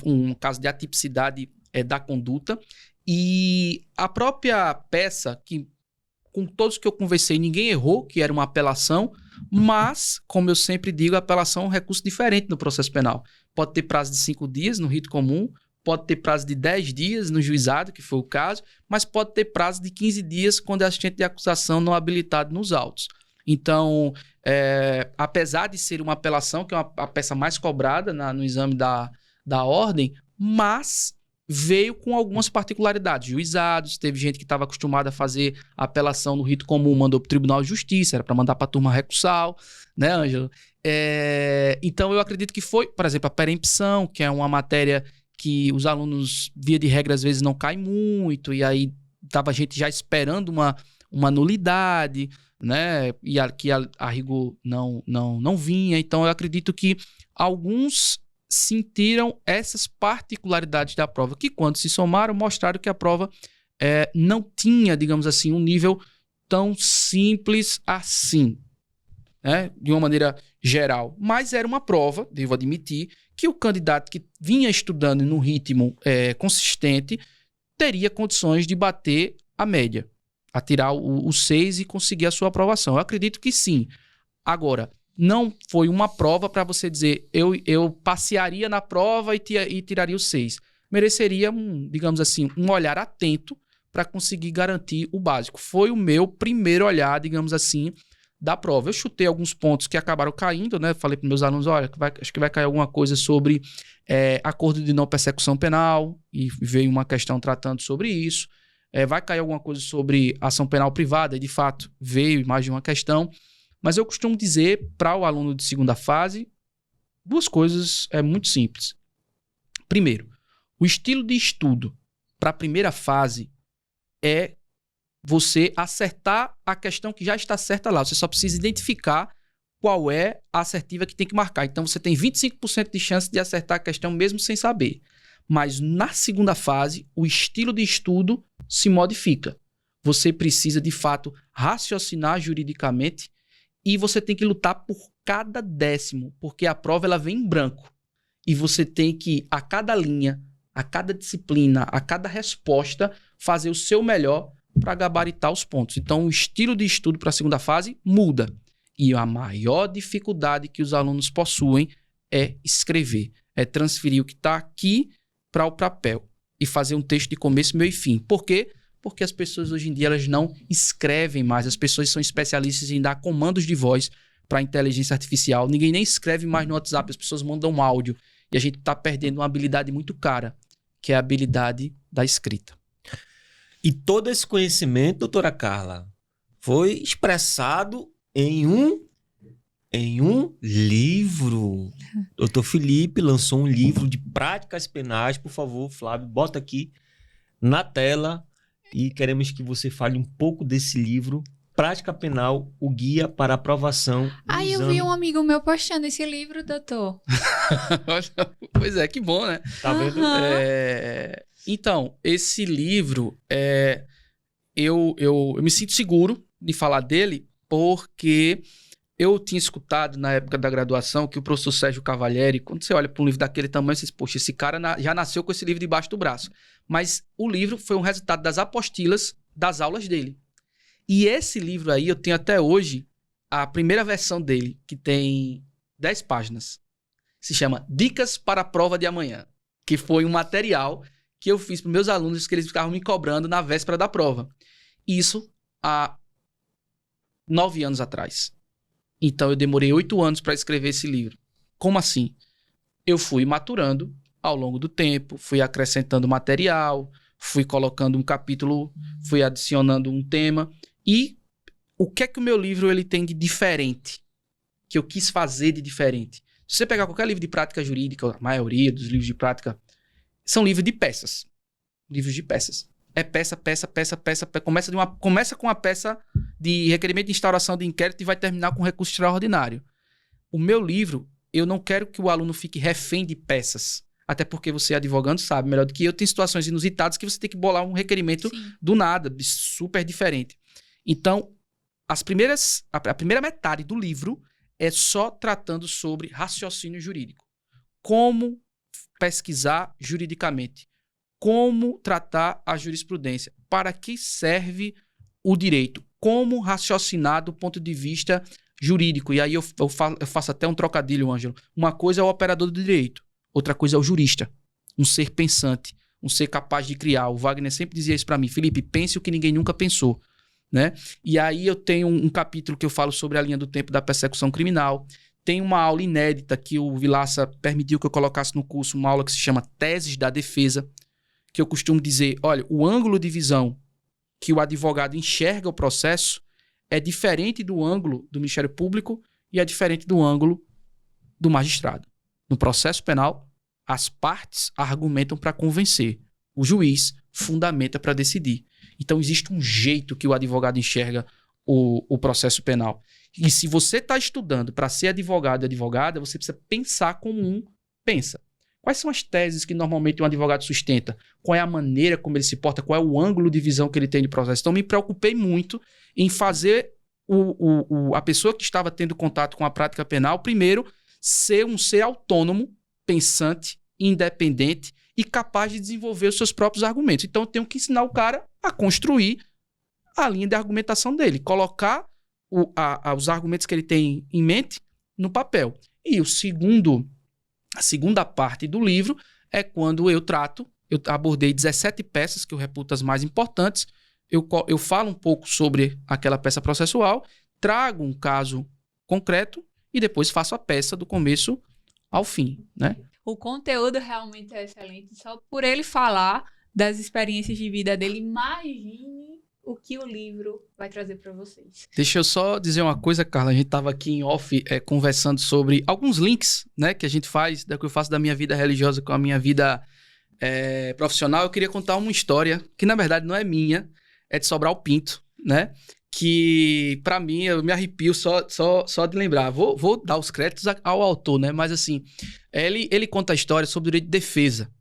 um caso de atipicidade da conduta. E a própria peça, que com todos que eu conversei, ninguém errou, que era uma apelação, mas, como eu sempre digo, a apelação é um recurso diferente no processo penal. Pode ter prazo de 5 dias no rito comum, pode ter prazo de 10 dias no juizado, que foi o caso, mas pode ter prazo de 15 dias quando é assistente de acusação não habilitado nos autos. Então, apesar de ser uma apelação, que é a peça mais cobrada no exame da ordem, mas veio com algumas particularidades. Juizados, teve gente que estava acostumada a fazer a apelação no rito comum, mandou para o Tribunal de Justiça, era para mandar para a turma recursal, né, Ângelo? Então, eu acredito que foi, por exemplo, a perempção, que é uma matéria que os alunos, via de regra, às vezes não caem muito, e aí estava a gente já esperando uma nulidade, né? E que a rigor não vinha. Então, eu acredito que alguns sentiram essas particularidades da prova, que quando se somaram, mostraram que a prova não tinha, digamos assim, um nível tão simples assim, né? De uma maneira geral. Mas era uma prova, devo admitir, que o candidato que vinha estudando num ritmo consistente teria condições de bater a média, a tirar o 6 e conseguir a sua aprovação. Eu acredito que sim. Agora, não foi uma prova para você dizer eu passearia na prova e tiraria o 6. Mereceria, digamos assim, um olhar atento para conseguir garantir o básico. Foi o meu primeiro olhar, digamos assim, da prova. Eu chutei alguns pontos que acabaram caindo, né? Falei para meus alunos, olha, acho que vai cair alguma coisa sobre acordo de não persecução penal, e veio uma questão tratando sobre isso. Vai cair alguma coisa sobre ação penal privada, e de fato veio mais de uma questão. Mas eu costumo dizer para o aluno de segunda fase, duas coisas muito simples. Primeiro, o estilo de estudo para a primeira fase é você acertar a questão que já está certa lá. Você só precisa identificar qual é a assertiva que tem que marcar. Então, você tem 25% de chance de acertar a questão mesmo sem saber. Mas na segunda fase, o estilo de estudo se modifica. Você precisa, de fato, raciocinar juridicamente e você tem que lutar por cada décimo, porque a prova ela vem em branco. E você tem que, a cada linha, a cada disciplina, a cada resposta, fazer o seu melhor para gabaritar os pontos. Então, o estilo de estudo para a segunda fase muda. E a maior dificuldade que os alunos possuem é escrever. É transferir o que está aqui para o papel e fazer um texto de começo, meio e fim. Por quê? Porque as pessoas hoje em dia elas não escrevem mais. As pessoas são especialistas em dar comandos de voz para a inteligência artificial. Ninguém nem escreve mais no WhatsApp. As pessoas mandam um áudio. E a gente está perdendo uma habilidade muito cara, que é a habilidade da escrita. E todo esse conhecimento, doutora Carla, foi expressado em um livro. Doutor Felipe lançou um livro de práticas penais. Por favor, Flávio, bota aqui na tela e queremos que você fale um pouco desse livro, Prática Penal, o guia para aprovação do eu exame. vi um amigo meu postando esse livro, doutor. Pois é, que bom, né? Tá vendo? Então, esse livro, eu me sinto seguro de falar dele porque eu tinha escutado na época da graduação que o professor Sérgio Cavalieri, quando você olha para um livro daquele tamanho, você diz, poxa, esse cara já nasceu com esse livro debaixo do braço. Mas o livro foi um resultado das apostilas das aulas dele. E esse livro aí, eu tenho até hoje a primeira versão dele, que tem 10 páginas. Se chama Dicas para a Prova de Amanhã, que foi um material que eu fiz para meus alunos que eles ficavam me cobrando na véspera da prova. Isso há 9 anos atrás. Então, eu demorei 8 anos para escrever esse livro. Como assim? Eu fui maturando ao longo do tempo, fui acrescentando material, fui colocando um capítulo, fui adicionando um tema. E o que é que o meu livro ele tem de diferente? Que eu quis fazer de diferente? Se você pegar qualquer livro de prática jurídica, a maioria dos livros de prática são livros de peças. Livros de peças. É peça. Começa com uma peça de requerimento de instauração de inquérito e vai terminar com recurso extraordinário. O meu livro, eu não quero que o aluno fique refém de peças. Até porque você, advogando, sabe melhor do que eu. Tem situações inusitadas que você tem que bolar um requerimento do nada, super diferente. Então, a primeira metade do livro é só tratando sobre raciocínio jurídico. Como pesquisar juridicamente. Como tratar a jurisprudência. Para que serve o direito. Como raciocinar do ponto de vista jurídico. E aí eu faço até um trocadilho, Ângelo. Uma coisa é o operador do direito. Outra coisa é o jurista. Um ser pensante. Um ser capaz de criar. O Wagner sempre dizia isso para mim. Felipe, pense o que ninguém nunca pensou. Né? E aí eu tenho um capítulo que eu falo sobre a linha do tempo da persecução criminal. Tem uma aula inédita que o Vilaça permitiu que eu colocasse no curso, uma aula que se chama Teses da Defesa, que eu costumo dizer, olha, o ângulo de visão que o advogado enxerga o processo é diferente do ângulo do Ministério Público e é diferente do ângulo do magistrado. No processo penal, as partes argumentam para convencer. O juiz fundamenta para decidir. Então, existe um jeito que o advogado enxerga o processo penal. E se você está estudando para ser advogado e advogada, você precisa pensar como um pensa. Quais são as teses que normalmente um advogado sustenta? Qual é a maneira como ele se porta? Qual é o ângulo de visão que ele tem de processo? Então, me preocupei muito em fazer a pessoa que estava tendo contato com a prática penal, primeiro, ser um ser autônomo, pensante, independente e capaz de desenvolver os seus próprios argumentos. Então, eu tenho que ensinar o cara a construir a linha de argumentação dele, colocar os argumentos que ele tem em mente no papel. E a segunda parte do livro é quando eu abordei 17 peças que eu reputo as mais importantes, eu falo um pouco sobre aquela peça processual, trago um caso concreto e depois faço a peça do começo ao fim, né? O conteúdo realmente é excelente. Só por ele falar das experiências de vida dele, imagine o que o livro vai trazer para vocês. Deixa eu só dizer uma coisa, Carla. A gente estava aqui em off conversando sobre alguns links, né, que a gente faz, que eu faço da minha vida religiosa com a minha vida profissional. Eu queria contar uma história que, na verdade, não é minha, é de Sobral Pinto, né? Que, para mim, eu me arrepio só de lembrar. Vou dar os créditos ao autor, né? Mas, assim, ele conta a história sobre o direito de defesa.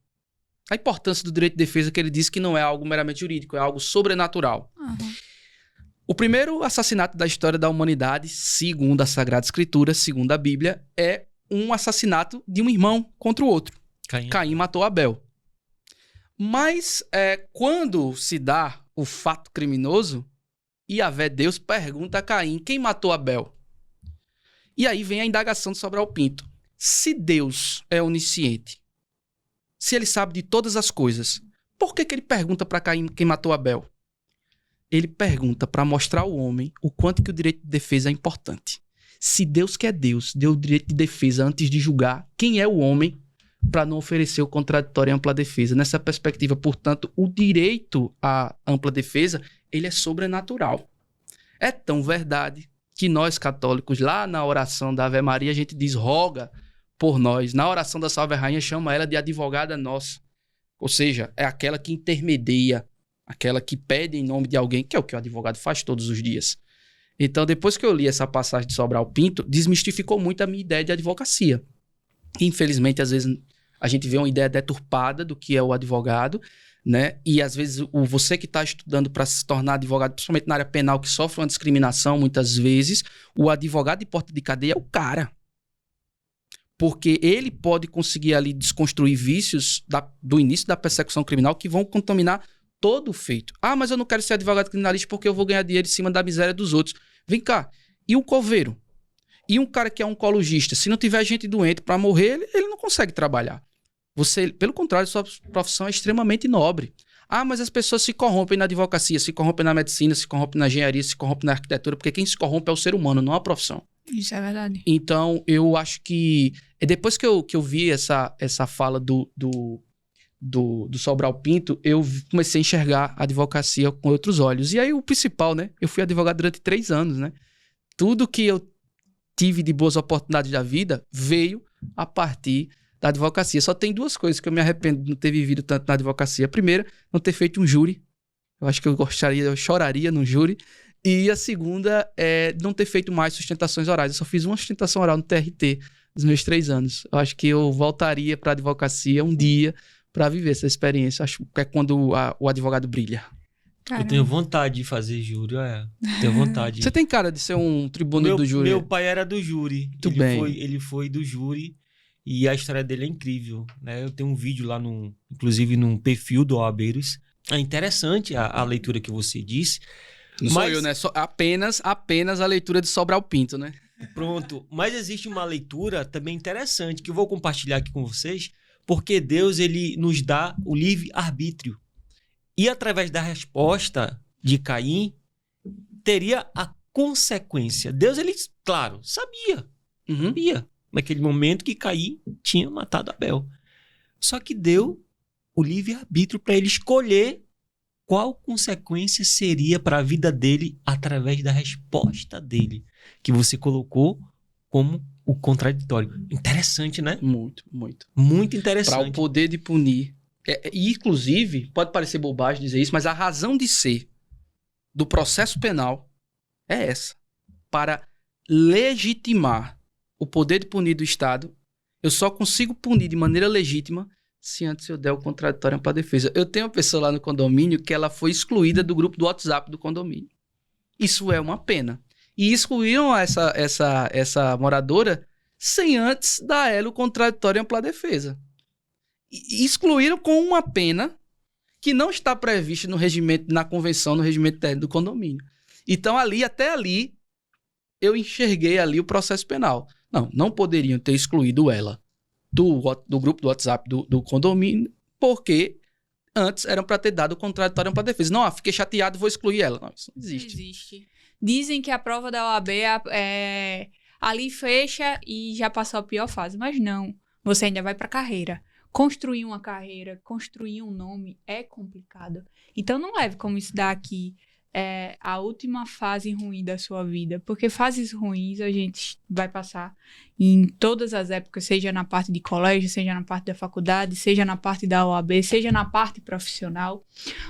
A importância do direito de defesa, que ele diz que não é algo meramente jurídico, é algo sobrenatural. Uhum. O primeiro assassinato da história da humanidade, segundo a Sagrada Escritura, segundo a Bíblia, é um assassinato de um irmão contra o outro. Caim matou Abel. Mas, quando se dá o fato criminoso, Yahvé, Deus, pergunta a Caim, quem matou Abel? E aí vem a indagação de Sobral Pinto. Se Deus é onisciente, se ele sabe de todas as coisas, por que ele pergunta para Caim quem matou Abel? Ele pergunta para mostrar ao homem o quanto que o direito de defesa é importante. Se Deus, que é Deus, deu o direito de defesa antes de julgar, quem é o homem para não oferecer o contraditório e ampla defesa? Nessa perspectiva, portanto, o direito à ampla defesa, ele é sobrenatural. É tão verdade que nós católicos, lá na oração da Ave Maria, a gente diz, roga por nós. Na oração da Salve Rainha, chama ela de advogada nossa. Ou seja, é aquela que intermedia, aquela que pede em nome de alguém, que é o que o advogado faz todos os dias. Então, depois que eu li essa passagem de Sobral Pinto, desmistificou muito a minha ideia de advocacia. Infelizmente, às vezes, a gente vê uma ideia deturpada do que é o advogado, né? E, às vezes, você que está estudando para se tornar advogado, principalmente na área penal, que sofre uma discriminação, muitas vezes, o advogado de porta de cadeia é o cara. Porque ele pode conseguir ali desconstruir vícios do início da persecução criminal que vão contaminar todo o feito. Ah, mas eu não quero ser advogado criminalista porque eu vou ganhar dinheiro em cima da miséria dos outros. Vem cá, e um coveiro? E um cara que é oncologista? Se não tiver gente doente para morrer, ele não consegue trabalhar. Pelo contrário, sua profissão é extremamente nobre. Ah, mas as pessoas se corrompem na advocacia, se corrompem na medicina, se corrompem na engenharia, se corrompem na arquitetura, porque quem se corrompe é o ser humano, não a profissão. Isso é verdade. Então, eu acho que... Depois que eu vi essa fala do Sobral Pinto, eu comecei a enxergar a advocacia com outros olhos. E aí, o principal, né? Eu fui advogado durante 3 anos, né? Tudo que eu tive de boas oportunidades da vida veio a partir da advocacia. Só tem 2 coisas que eu me arrependo de não ter vivido tanto na advocacia. A primeira, não ter feito um júri. Eu acho que eu choraria no júri. E a segunda é não ter feito mais sustentações orais. Eu só fiz uma sustentação oral no TRT nos meus 3 anos. Eu acho que eu voltaria para a advocacia um dia para viver essa experiência. Acho que é quando o advogado brilha. Caramba. Eu tenho vontade de fazer júri, tenho vontade. Você tem cara de ser um tribuno do júri? Meu pai era do júri. Muito bem. Ele foi do júri e a história dele é incrível, né? Eu tenho um vídeo lá, inclusive num perfil do OABeiros. É interessante a leitura que você disse. Não sou eu, né? Apenas a leitura de Sobral Pinto, né? Pronto. Mas existe uma leitura também interessante que eu vou compartilhar aqui com vocês, porque Deus, ele nos dá o livre-arbítrio. E através da resposta de Caim, teria a consequência. Deus, ele, claro, sabia naquele momento que Caim tinha matado Abel. Só que deu o livre-arbítrio para ele escolher qual consequência seria para a vida dele através da resposta dele, que você colocou como o contraditório. Interessante, né? Muito, muito. Muito interessante. Para o poder de punir. E, inclusive, pode parecer bobagem dizer isso, mas a razão de ser do processo penal é essa. Para legitimar o poder de punir do Estado, eu só consigo punir de maneira legítima se antes eu der o contraditório para a defesa. Eu tenho uma pessoa lá no condomínio que ela foi excluída do grupo do WhatsApp do condomínio. Isso é uma pena. E excluíram essa moradora sem antes dar a ela o contraditório para a defesa. E excluíram com uma pena que não está prevista no regimento, na convenção, no regimento técnico do condomínio. Então, até ali, eu enxerguei ali o processo penal. Não poderiam ter excluído ela do grupo do WhatsApp do condomínio, porque antes eram para ter dado o contraditório para defesa. Não, fiquei chateado, vou excluir ela. Não, isso não existe. Não existe. Dizem que a prova da OAB ali fecha e já passou a pior fase, mas não. Você ainda vai para a carreira. Construir uma carreira, construir um nome é complicado. Então não leve como isso daqui a última fase ruim da sua vida, porque fases ruins a gente vai passar em todas as épocas, seja na parte de colégio, seja na parte da faculdade, seja na parte da OAB, seja na parte profissional.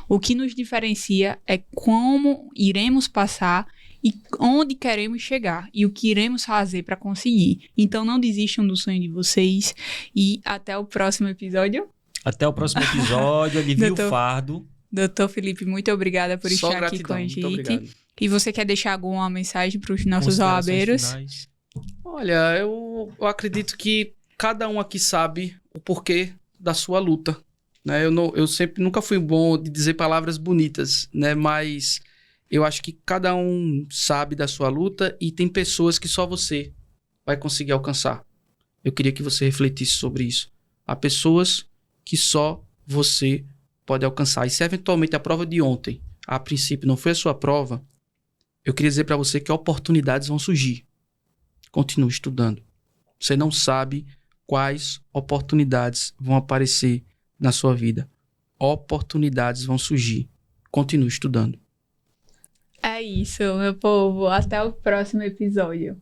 O que nos diferencia é como iremos passar e onde queremos chegar e o que iremos fazer para conseguir. Então não desistam do sonho de vocês e até o próximo episódio. Até o próximo episódio, alivia o fardo. Doutor Felipe, muito obrigada por Só estar gratidão, aqui com a muito gente. obrigado. E você quer deixar alguma mensagem para os nossos Considerações OABeiros? finais. Olha, eu acredito que cada um aqui sabe o porquê da sua luta, né? Eu sempre nunca fui bom de dizer palavras bonitas, né? Mas eu acho que cada um sabe da sua luta e tem pessoas que só você vai conseguir alcançar. Eu queria que você refletisse sobre isso. Há pessoas que só você pode alcançar. E se eventualmente a prova de ontem, a princípio, não foi a sua prova, eu queria dizer para você que oportunidades vão surgir. Continue estudando. Você não sabe quais oportunidades vão aparecer na sua vida. Oportunidades vão surgir. Continue estudando. É isso, meu povo. Até o próximo episódio.